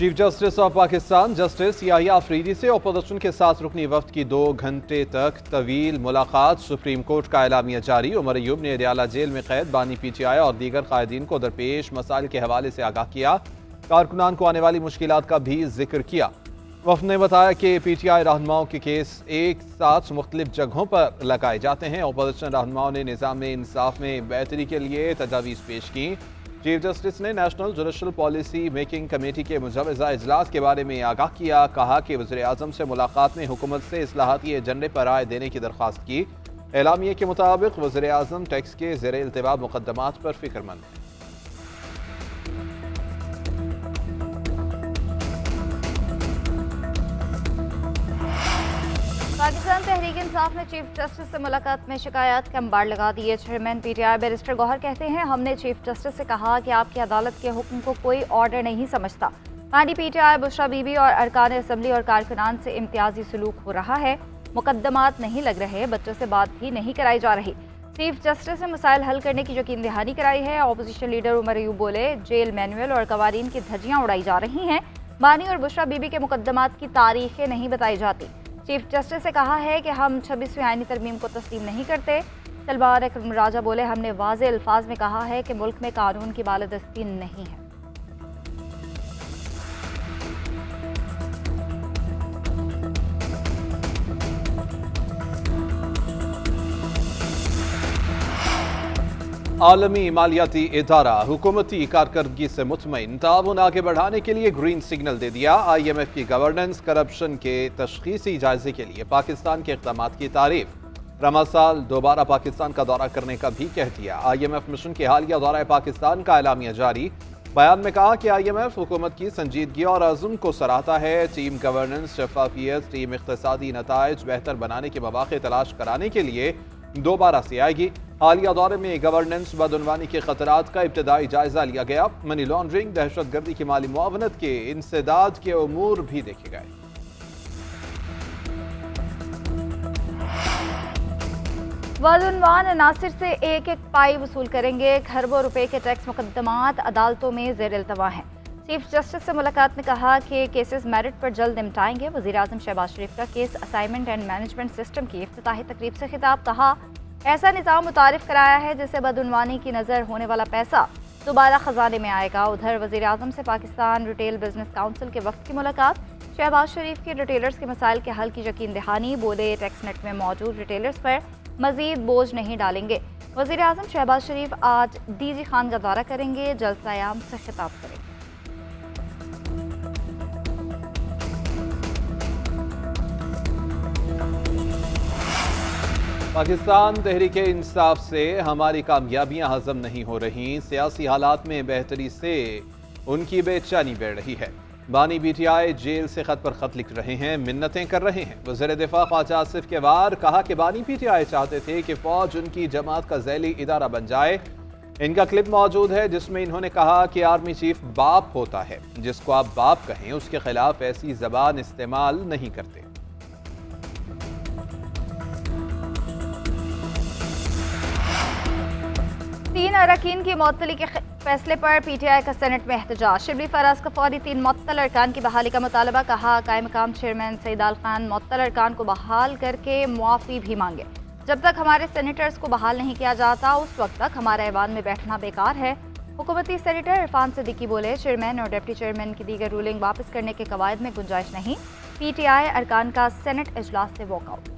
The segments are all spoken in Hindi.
Chief justice of Pakistan justice Yahya Afridi से अपोजिशन के साथ रुकनी वफ्द की 2 घंटे तक तवील मुलाकात। सुप्रीम कोर्ट का एलामिया जारी। उमर अयूब ने अडयाला जेल में कैद बानी PTI और दीगर कायदीन को दरपेश मसाइल के हवाले से आगाह किया। कारकुनान को आने वाली मुश्किलात का भी जिक्र किया। वफ्द ने बताया कि PTI रहनुमाओं के केस एक साथ मुख्तलिफ जगहों पर लगाए जाते हैं। अपोजिशन रहनुमाओं ने निज़ाम इंसाफ में बेहतरी के लिए तजावीज़ पेश की। चीफ जस्टिस ने national judicial policy making committee के मुजवजा इजलास के बारे में आगाह किया। कहा कि वज़ीर आज़म से मुलाकात में हुकूमत से इस्लाहाती एजेंडे पर राय देने की दरख्वास्त की। एलामिये के मुताबिक वज़ीर आज़म टैक्स के ज़ेर इल्तिवा मुकदमात पर फिक्रमंद हैं। पाकिस्तान तहरीक इंसाफ ने चीफ जस्टिस से मुलाकात में शिकायत के अंबार लगा दिए। चेयरमैन PTI बैरिस्टर गौहर कहते हैं, हमने चीफ जस्टिस से कहा कि आपकी अदालत के हुक्म को कोई ऑर्डर नहीं समझता। बानी PTI बुशरा बीबी और अरकान असम्बली और कारकुनान से इम्तियाजी सलूक हो रहा है। मुकदमात नहीं लग रहे, बच्चों से बात भी नहीं कराई जा रही। चीफ जस्टिस ने मसाइल हल करने की यकीन दहानी कराई है। अपोजिशन लीडर उमर अयूब बोले, जेल मैनुअल और कवानीन की धज्जियां उड़ाई जा रही हैं। बानी और बुशरा बीबी के मुकदमात की तारीखें नहीं बताई जाती। चीफ जस्टिस से कहा है कि हम 26वीं आईनी तरमीम को तस्लीम नहीं करते। सलमान अकरम राजा बोले, हमने वाज़े अल्फाज में कहा है कि मुल्क में कानून की बालादस्ती नहीं है। आलमी मालियाती इदारा हुकूमती कारकर्दगी से मुतमईन। ताउन आगे बढ़ाने के लिए ग्रीन सिग्नल दे दिया। IMF की गवर्नेंस करप्शन के तशखीसी जायजे के लिए पाकिस्तान के इक़दामात की तारीफ। रमासाल दोबारा पाकिस्तान का दौरा करने का भी कह दिया। IMF मिशन के हालिया दौरा पाकिस्तान का एलामिया जारी। बयान में कहा कि IMF हुकूमत की संजीदगी और अज़्म को सराहता है। टीम गवर्नेंस, शफाफियत, टीम इक़्तिसादी नताइज बेहतर बनाने के मौक़े तलाश कराने के लिए दोबारा से आएगी। हालिया दौरे में गवर्नेंस बदउनवानी के खतरात का इब्तदाई जायजा लिया गया। मनी लॉन्ड्रिंग, दहशतगर्दी की माली मुआवनत के इंसदाद के उमूर भी देखे गए। बदउनवान अनासिर से एक एक पाई वसूल करेंगे। खरबों रुपए के टैक्स मुकदमात अदालतों में ज़ेर इल्तवा हैं। चीफ जस्टिस से मुलाकात में कहा कि केसेस मेरिट पर जल्द निपटाएंगे। वज़ीर आज़म शहबाज शरीफ का case assignment and management system की इफ्तिताही तकरीब से खिताब। कहा, ऐसा निज़ाम मुतारिफ कराया है जिससे बदउनवानी की नज़र होने वाला पैसा दोबारा खजाने में आएगा। उधर वज़ीर आज़म से पाकिस्तान रिटेल बिजनेस काउंसिल के वफ़द की मुलाकात। शहबाज शरीफ के रिटेलर्स के मसाइल के हल की यकीन दहानी। बोले, टैक्स नेट में मौजूद रिटेलर्स पर मज़ीद बोझ नहीं डालेंगे। वज़ीर आज़म शहबाज शरीफ आज DG खान का दौरा करेंगे। जलसा-ए-आम से खिताब करेंगे। पाकिस्तान तहरीक इंसाफ से हमारी कामयाबियां हजम नहीं हो रही। सियासी हालात में बेहतरी से उनकी बेचैनी बढ़ रही है। बानी PTI जेल से खत पर खत लिख रहे हैं, मिन्नतें कर रहे हैं। वज़ीर दिफा ख्वाजा आसिफ केवार कहा कि बानी PTI चाहते थे कि फौज उनकी जमात का ज़ैली इदारा बन जाए। इनका क्लिप मौजूद है जिसमें इन्होंने कहा कि आर्मी चीफ बाप होता है, जिसको आप बाप कहें उसके खिलाफ ऐसी जबान इस्तेमाल नहीं करते। तीन अरकान की मुअत्तली के फैसले पर PTI का सेनेट में एहतजाज। शिबली फराज का फौरी 3 मुअत्तल अरकान की बहाली का मुतालबा। कहा, कायम मकाम चेयरमैन सईद आल खान मुअत्तल अरकान को बहाल करके मुआफ़ी भी मांगे। जब तक हमारे सेनेटर्स को बहाल नहीं किया जाता उस वक्त तक हमारा ऐवान में बैठना बेकार है। हुकूमती सेनेटर इरफान सिद्दीकी बोले, चेयरमैन और डिप्टी चेयरमैन की दीगर रूलिंग वापस करने के कवायद में गुंजाइश नहीं। PTI अरकान का सेनेट इजलास से वॉकआउट।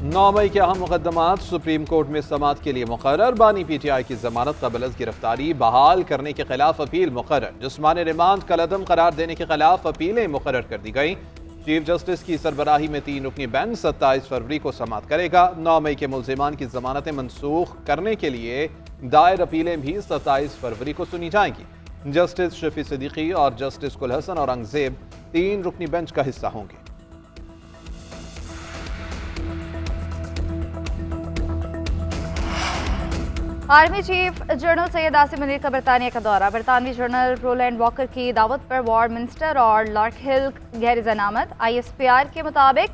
9 मई के अहम मुकदमात सुप्रीम कोर्ट में समाअत के लिए मुकर्रर। बानी PTI की जमानत कबल अज़ गिरफ्तारी बहाल करने के खिलाफ अपील मुकर्रर। जिस्मानी रिमांड कलअदम करार देने के खिलाफ अपीलें मुकर्रर कर दी गई। चीफ जस्टिस की सरबराही में 3 रुकनी बेंच 27 फरवरी को समाअत करेगा। 9 मई के मुल्जिमान की जमानतें मनसूख करने के लिए दायर अपीलें भी 27 फरवरी को सुनी जाएंगी। जस्टिस शफी सिद्दीकी और जस्टिस कुल हसन औरंगजेब 3 रुकनी बेंच का हिस्सा होंगे। Army chief general Syed Asim Munir का बरतानिया का दौरा। बरतानवी जनरल रोलैंड वॉकर की दावत पर वॉर मिनिस्टर और लॉर्ड हिल गैर जनामत। ISPR के मुताबिक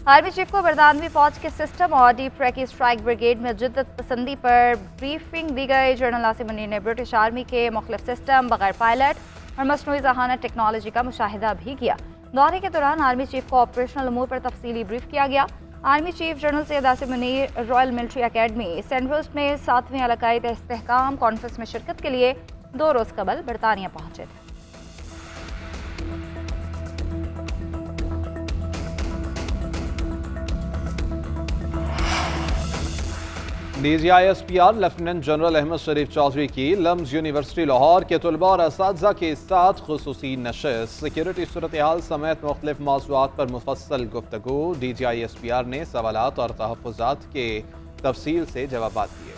आर्मी चीफ को बरतानवी फौज के सिस्टम और डीप ट्रैकी स्ट्राइक ब्रिगेड में जिद्दत पसंदी पर ब्रीफिंग दी गई। जनरल आसिम मुनीर ने ब्रिटिश आर्मी के मुख्तलिफ सिस्टम, बगैर पायलट और मसनूई ज़हानत टेक्नोलॉजी का मुशाहिदा भी किया। दौरे के दौरान आर्मी चीफ को ऑपरेशनल अमूर पर तफसीली ब्रीफ किया गया। Army chief general Syed Asim Munir royal military academy Sandhurst में 7वीं इलाकाई इस्तेहकाम कॉन्फ्रेंस में शिरकत के लिए 2 रोज़ कबल बरतानिया पहुंचे थे। DGISPR लेफ्टिनेंट जनरल अहमद शरीफ चौधरी की लम्स यूनिवर्सिटी लाहौर के तलबा और असातिज़ा के साथ खुसूसी नशिस्त, सिक्योरिटी सूरत हाल समेत मुख्तलिफ मौज़ूआत पर मुफस्सल गुफ्तगू। DGISPR ने सवालात और तहफ़्फ़ुज़ात के तफसील से जवाबात दिए।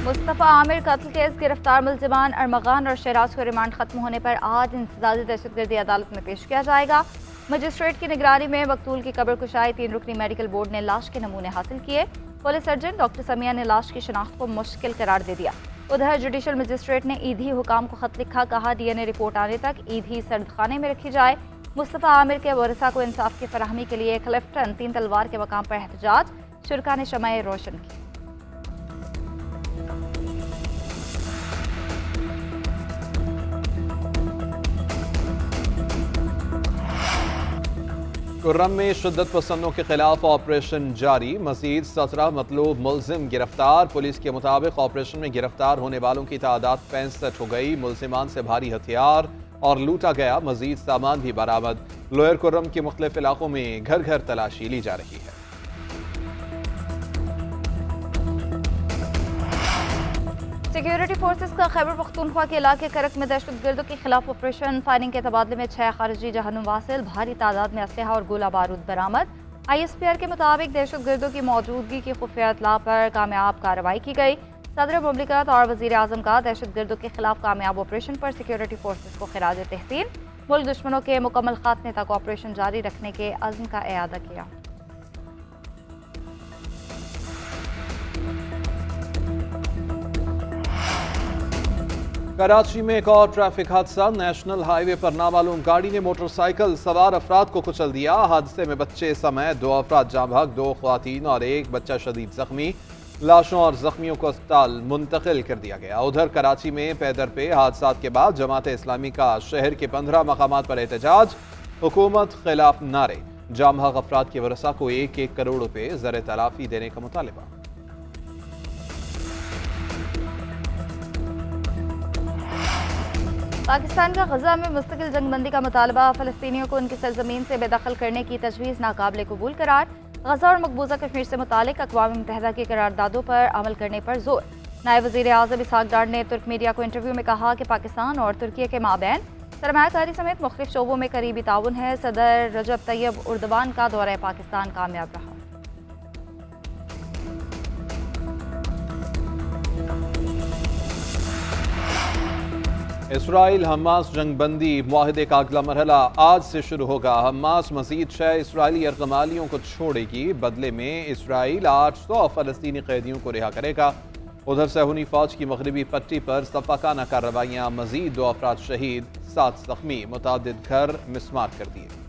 मुस्तफ़ा आमिर कत्ल केस गिरफ्तार मुल्ज़िमान अरमगान और शहराज को रिमांड खत्म होने पर आज इंसदादी दहशतगर्दी अदालत में पेश किया जाएगा। मजिस्ट्रेट की निगरानी में मकतूल की कब्र कुशाई 3 रुकनी मेडिकल बोर्ड ने लाश के नमूने हासिल किए। पुलिस सर्जन डॉक्टर समिया ने लाश की शनाख्त को मुश्किल करार दे दिया। उधर जुडिशल मजिस्ट्रेट ने ईदी हुकाम को खत लिखा, कहा DNA रिपोर्ट आने तक ईदी सर्दखाने में रखी जाए। मुस्तफ़ा आमिर के वरसा को इंसाफ की फराहमी के लिए क्लिफ्टन 3 तलवार के मकाम पर एहतजाज, शुरका ने शमाए रोशन की। कुर्रम में शिद्दत पसंदों के खिलाफ ऑपरेशन जारी, मजीद 17 मतलूब मुलजिम गिरफ्तार। पुलिस के मुताबिक ऑपरेशन में गिरफ्तार होने वालों की तादाद 65 हो गई। मुलजिमान से भारी हथियार और लूटा गया मजीद सामान भी बरामद। लोअर कुर्रम के मुख्तलिफ इलाकों में घर घर तलाशी ली जा रही है। सिक्योरिटी फोर्सेस का खैबर पख्तूनख्वा के इलाके करक में दहशतगर्दों के खिलाफ ऑपरेशन, फायरिंग के तबादले में 6 खारिजी जहन्नुम वासिल, भारी तादाद में असलहा और गोला बारूद बरामद। ISPR के मुताबिक दहशतगर्दों की मौजूदगी की खुफिया इत्तला पर कामयाब कार्रवाई की गई। सदर मुमलिकत और वज़ीर आज़म का दहशतगर्दों के खिलाफ कामयाब ऑपरेशन पर सिक्योरिटी फोर्सेस को खिराज तहसीन। मुल्क दुश्मनों के मुकम्मल खात्मे तक ऑपरेशन जारी रखने के अज़्म का एआदा किया। कराची में एक और ट्रैफिक हादसा, नेशनल हाईवे पर नामालूम गाड़ी ने मोटरसाइकिल सवार अफराद को कुचल दिया। हादसे में बच्चे समेत 2 अफराद जाँ बहक, 2 ख्वातीन और 1 बच्चा शदीद जख्मी। लाशों और जख्मियों को अस्पताल मुंतकिल कर दिया गया। उधर कराची में पैदर पे हादसा के बाद जमात इस्लामी का शहर के 15 मकामात पर एहतजाज, हुकूमत खिलाफ नारे। जाँ बहक अफराद के वरसा को 1-1 करोड़ रुपए ज़र तलाफी देने का मुतालबा। पाकिस्तान का गजा में मुस्तकिल जंगबंदी का मुतालबा, फ़लस्तीनियों को उनकी सरजमीन से बेदखल करने की तजवीज़ नाकाबिले कबूल करार। गजा और मकबूजा कश्मीर से मुतालिक अक़वाम मुत्तहिदा की करारदादों पर अमल करने पर जोर। नायब वज़ीर आज़म इसहाक डार ने तुर्क मीडिया को इंटरव्यू में कहा कि पाकिस्तान और तुर्की के माबैन सरमायाकारी समेत मुख्तलिफ शोबों में करीबी ताउन है। सदर रजब तैयब उर्दवान का दौरा पाकिस्तान कामयाब रहा। इसराइल हमास जंगबंदी मुआहदे का अगला मरहला आज से शुरू होगा। हमास मजीद 6 इसराइली यरगमालियों को छोड़ेगी। बदले में इसराइल 800 फ़लस्तीनी कैदियों को रिहा करेगा। उधर सहूनी फौज की मगरबी पट्टी पर सफाकाना कार्रवाइयाँ, मजीद 2 अफराद शहीद, 7 जख्मी, मुतादिद घर मिसमार कर दिए।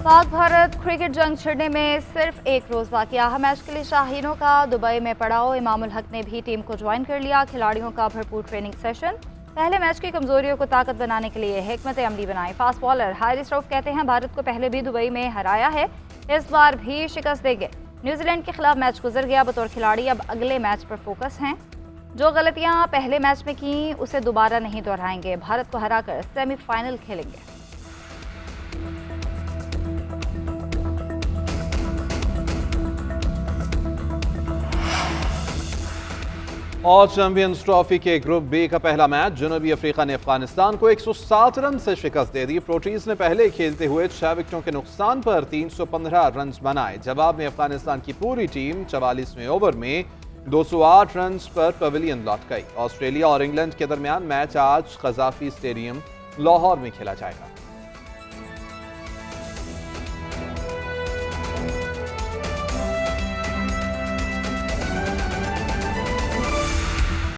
पाक भारत क्रिकेट जंग छिड़ने में सिर्फ 1 रोज़ बाकी। अहम मैच के लिए शाहीनों का दुबई में पड़ाव। इमामुल हक ने भी टीम को ज्वाइन कर लिया। खिलाड़ियों का भरपूर ट्रेनिंग सेशन। पहले मैच की कमजोरियों को ताकत बनाने के लिए हिकमत अमली बनाई। फास्ट बॉलर हारिस रऊफ कहते हैं भारत को पहले भी दुबई में हराया है, इस बार भी शिकस्त देंगे। न्यूजीलैंड के खिलाफ मैच गुजर गया। बतौर खिलाड़ी अब अगले मैच पर फोकस हैं। जो गलतियां पहले मैच में की उसे दोबारा नहीं दोहराएंगे। भारत को हराकर सेमीफाइनल खेलेंगे। और चैंपियंस ट्रॉफी के ग्रुप बी का पहला मैच, जनूबी अफ्रीका ने अफगानिस्तान को 107 रन से शिकस्त दे दी। प्रोटीज ने पहले खेलते हुए 6 विकेटों के नुकसान पर 315 रन बनाए। जवाब में अफगानिस्तान की पूरी टीम 44वें ओवर में 208 रन पर पवेलियन लौट गई। ऑस्ट्रेलिया और इंग्लैंड के दरमियान मैच आज कज़ाफी स्टेडियम लाहौर में खेला जाएगा।